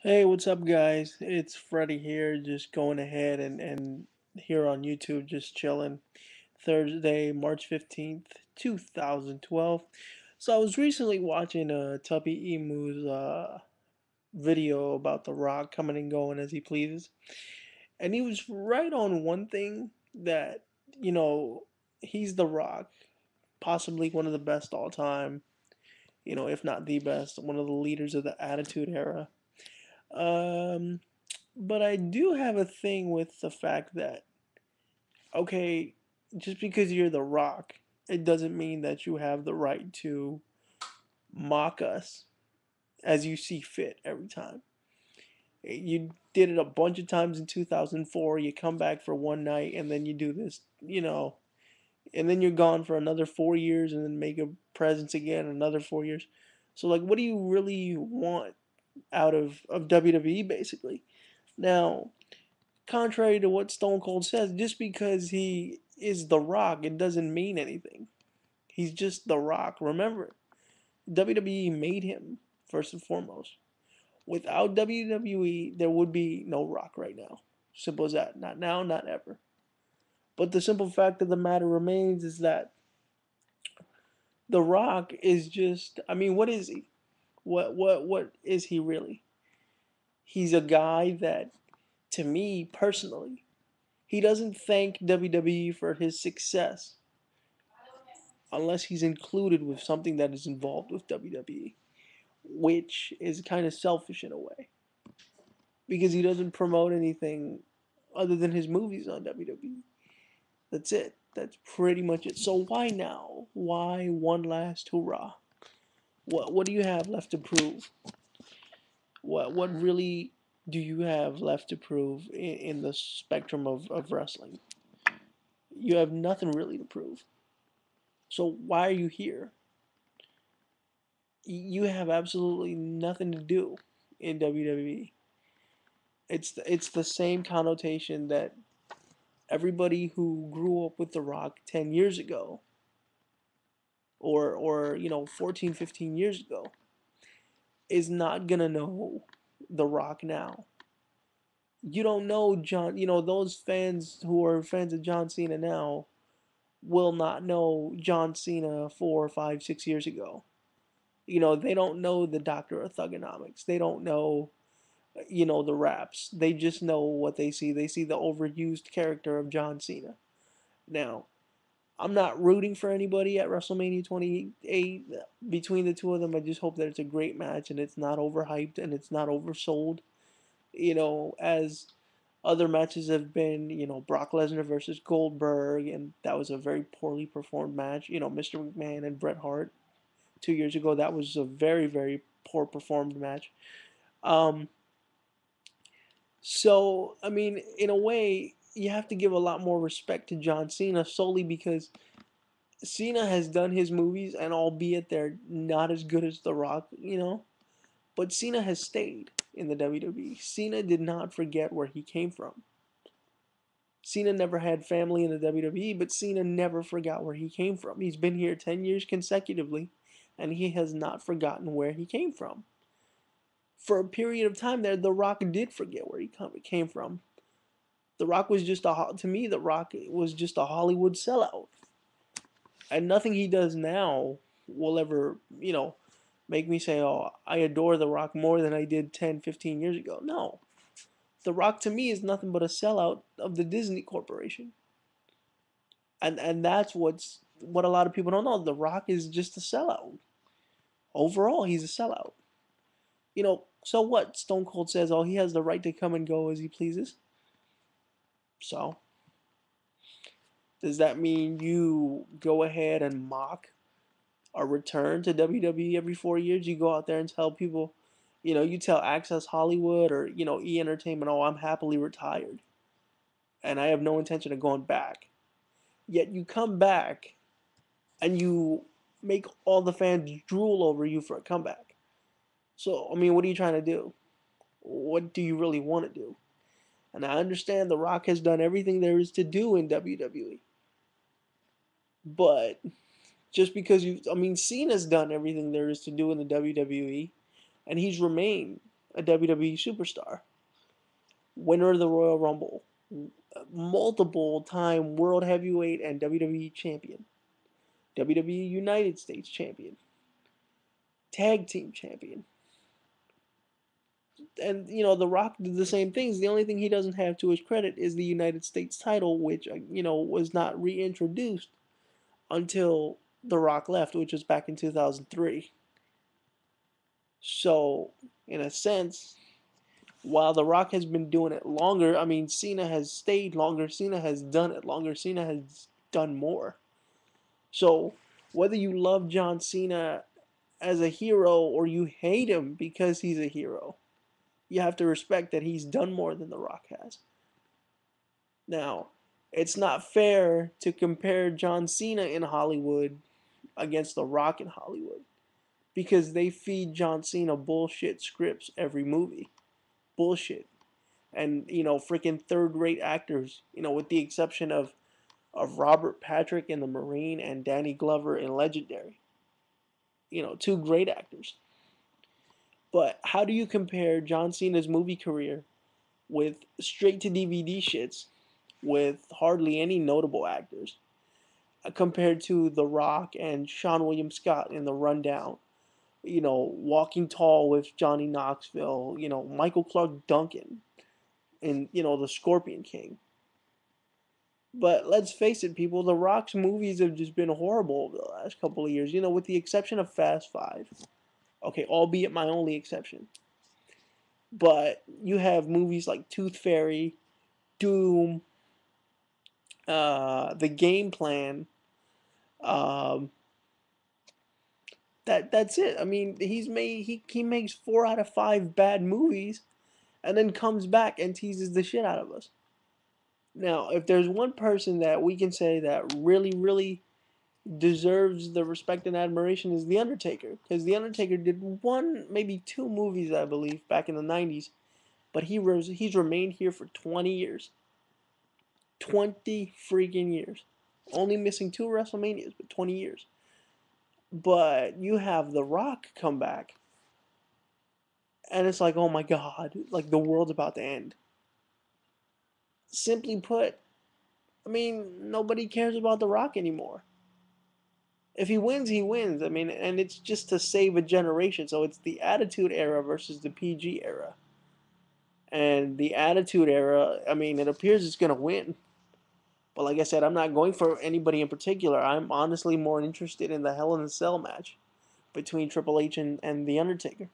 Hey, what's up, guys? It's Freddy here, just going ahead and here on YouTube, just chilling. Thursday, March 15th, 2012. So I was recently watching Tuppy Emu's video about The Rock coming and going as he pleases. And he was right on one thing that, you know, he's The Rock, possibly one of the best all time, if not the best, one of the leaders of the Attitude Era. Um, But I do have a thing with the fact that, okay, just because you're The Rock, it doesn't mean that you have the right to mock us as you see fit every time. You did it a bunch of times in 2004. You come back for one night and then you do this, and then you're gone for another 4 years and then make a presence again another 4 years. So, like, what do you really want out of WWE basically? Now, contrary to what Stone Cold says, just because he is The Rock, it doesn't mean anything. He's just The Rock. Remember, WWE made him first and foremost. Without WWE, there would be no Rock right now. Simple as that. Not now, not ever. But the simple fact of the matter remains is that The Rock is just, I mean, what is he? What is he really? He's a guy that, to me personally, he doesn't thank WWE for his success unless he's included with something that is involved with WWE, which is kind of selfish in a way because he doesn't promote anything other than his movies on WWE. That's it. That's pretty much it. So why now? Why one last hurrah? What do you have left to prove? What really do you have left to prove in the spectrum of wrestling? You have nothing really to prove. So why are you here? You have absolutely nothing to do in WWE. It's the same connotation that everybody who grew up with The Rock 10 years ago or 14, 15 years ago is not going to know The Rock now. You don't know John, those fans who are fans of John Cena now will not know John Cena 4, 5, 6 years ago. They don't know the Doctor of Thugonomics. They don't know the raps. They just know what they see. They see the overused character of John Cena. Now, I'm not rooting for anybody at WrestleMania 28 between the two of them. I just hope that it's a great match and it's not overhyped and it's not oversold. As other matches have been, Brock Lesnar versus Goldberg, and that was a very poorly performed match. Mr. McMahon and Bret Hart 2 years ago, that was a very, very poor performed match. Um, So, I mean, in a way, you have to give a lot more respect to John Cena solely because Cena has done his movies, and albeit they're not as good as The Rock, but Cena has stayed in the WWE. Cena did not forget where he came from. Cena never had family in the WWE, but Cena never forgot where he came from. He's been here 10 years consecutively, and he has not forgotten where he came from. For a period of time there, The Rock did forget where he came from. The Rock was just to me. The Rock was just a Hollywood sellout, and nothing he does now will ever, make me say, "Oh, I adore The Rock more than I did 10, 15 years ago." No, The Rock to me is nothing but a sellout of the Disney Corporation, and that's what a lot of people don't know. The Rock is just a sellout. Overall, he's a sellout. So what? Stone Cold says, "Oh, he has the right to come and go as he pleases." So does that mean you go ahead and mock a return to WWE every 4 years? You go out there and tell people, you tell Access Hollywood or E Entertainment, "Oh, I'm happily retired, and I have no intention of going back." Yet you come back and you make all the fans drool over you for a comeback. So I mean, what are you trying to do? What do you really want to do? And I understand The Rock has done everything there is to do in WWE, but just because I mean, Cena's done everything there is to do in the WWE, and he's remained a WWE superstar, winner of the Royal Rumble, multiple time World Heavyweight and WWE champion, WWE United States champion, tag team champion. And The Rock did the same things. The only thing he doesn't have to his credit is the United States title, which was not reintroduced until The Rock left, which was back in 2003. So, in a sense, while The Rock has been doing it longer, I mean, Cena has stayed longer. Cena has done it longer. Cena has done more. So, whether you love John Cena as a hero or you hate him because he's a hero, you have to respect that he's done more than The Rock has. Now, it's not fair to compare John Cena in Hollywood against The Rock in Hollywood because they feed John Cena bullshit scripts every movie. Bullshit. And, freaking third rate actors, with the exception of Robert Patrick in The Marine and Danny Glover in Legendary. Two great actors. But how do you compare John Cena's movie career with straight to DVD shits with hardly any notable actors compared to The Rock and Sean William Scott in The Rundown? Walking Tall with Johnny Knoxville, Michael Clark Duncan in, The Scorpion King. But let's face it, people, The Rock's movies have just been horrible over the last couple of years, with the exception of Fast Five. Okay, albeit my only exception. But you have movies like Tooth Fairy, Doom, The Game Plan. Um, that's it. I mean, he makes 4 out of 5 bad movies, and then comes back and teases the shit out of us. Now, if there's one person that we can say that really, really deserves the respect and admiration is The Undertaker, because The Undertaker did one, maybe 2 movies, I believe, back in the '90s, but he's remained here for 20 years. 20 freaking years. Only missing 2 WrestleManias, but 20 years. But you have The Rock come back, and it's like, oh my god, like the world's about to end. Simply put, I mean, nobody cares about The Rock anymore. If he wins, he wins. I mean, and it's just to save a generation. So it's the Attitude Era versus the PG era. And the Attitude Era, I mean, it appears it's going to win. But like I said, I'm not going for anybody in particular. I'm honestly more interested in the Hell in a Cell match between Triple H and The Undertaker.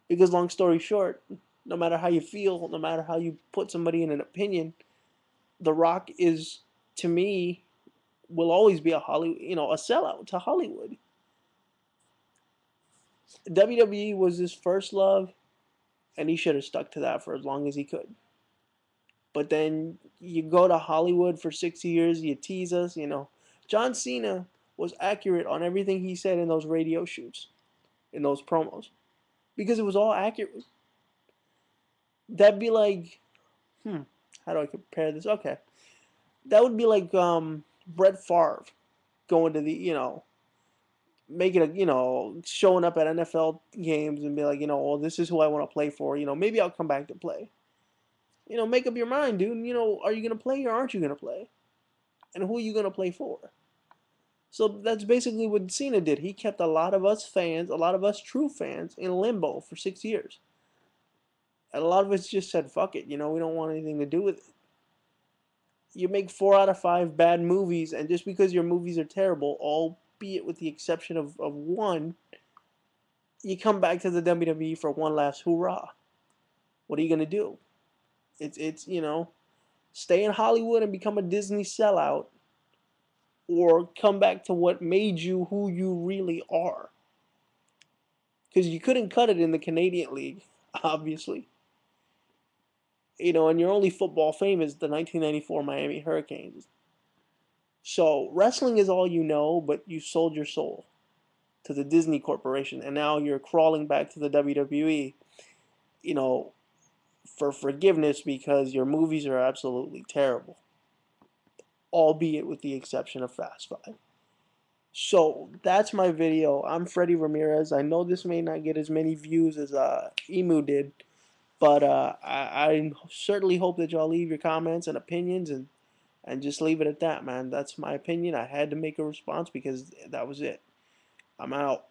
Because long story short, no matter how you feel, no matter how you put somebody in an opinion, The Rock is, to me, will always be a Hollywood, a sellout to Hollywood. WWE was his first love, and he should have stuck to that for as long as he could. But then you go to Hollywood for 60 years, you tease us, John Cena was accurate on everything he said in those radio shoots, in those promos, because it was all accurate. That'd be like, how do I compare this? Okay, that would be like Brett Favre going to the, making showing up at NFL games and be like, well, this is who I want to play for. Maybe I'll come back to play. Make up your mind, dude. Are you gonna play or aren't you gonna play? And who are you gonna play for? So that's basically what Cena did. He kept a lot of us fans, a lot of us true fans, in limbo for 6 years. And a lot of us just said, fuck it, we don't want anything to do with it. You make 4 out of 5 bad movies, and just because your movies are terrible, albeit with the exception of one, you come back to the WWE for one last hoorah. What are you gonna do? It's stay in Hollywood and become a Disney sellout, or come back to what made you who you really are. Because you couldn't cut it in the Canadian League, obviously. And your only football fame is the 1994 Miami Hurricanes. So wrestling is all you know, but you sold your soul to the Disney Corporation, and now you're crawling back to the WWE, you know, for forgiveness because your movies are absolutely terrible, albeit with the exception of Fast Five. So that's my video. I'm Freddie Ramirez. I know this may not get as many views as Emu did, but I certainly hope that y'all leave your comments and opinions and just leave it at that, man. That's my opinion. I had to make a response because that was it. I'm out.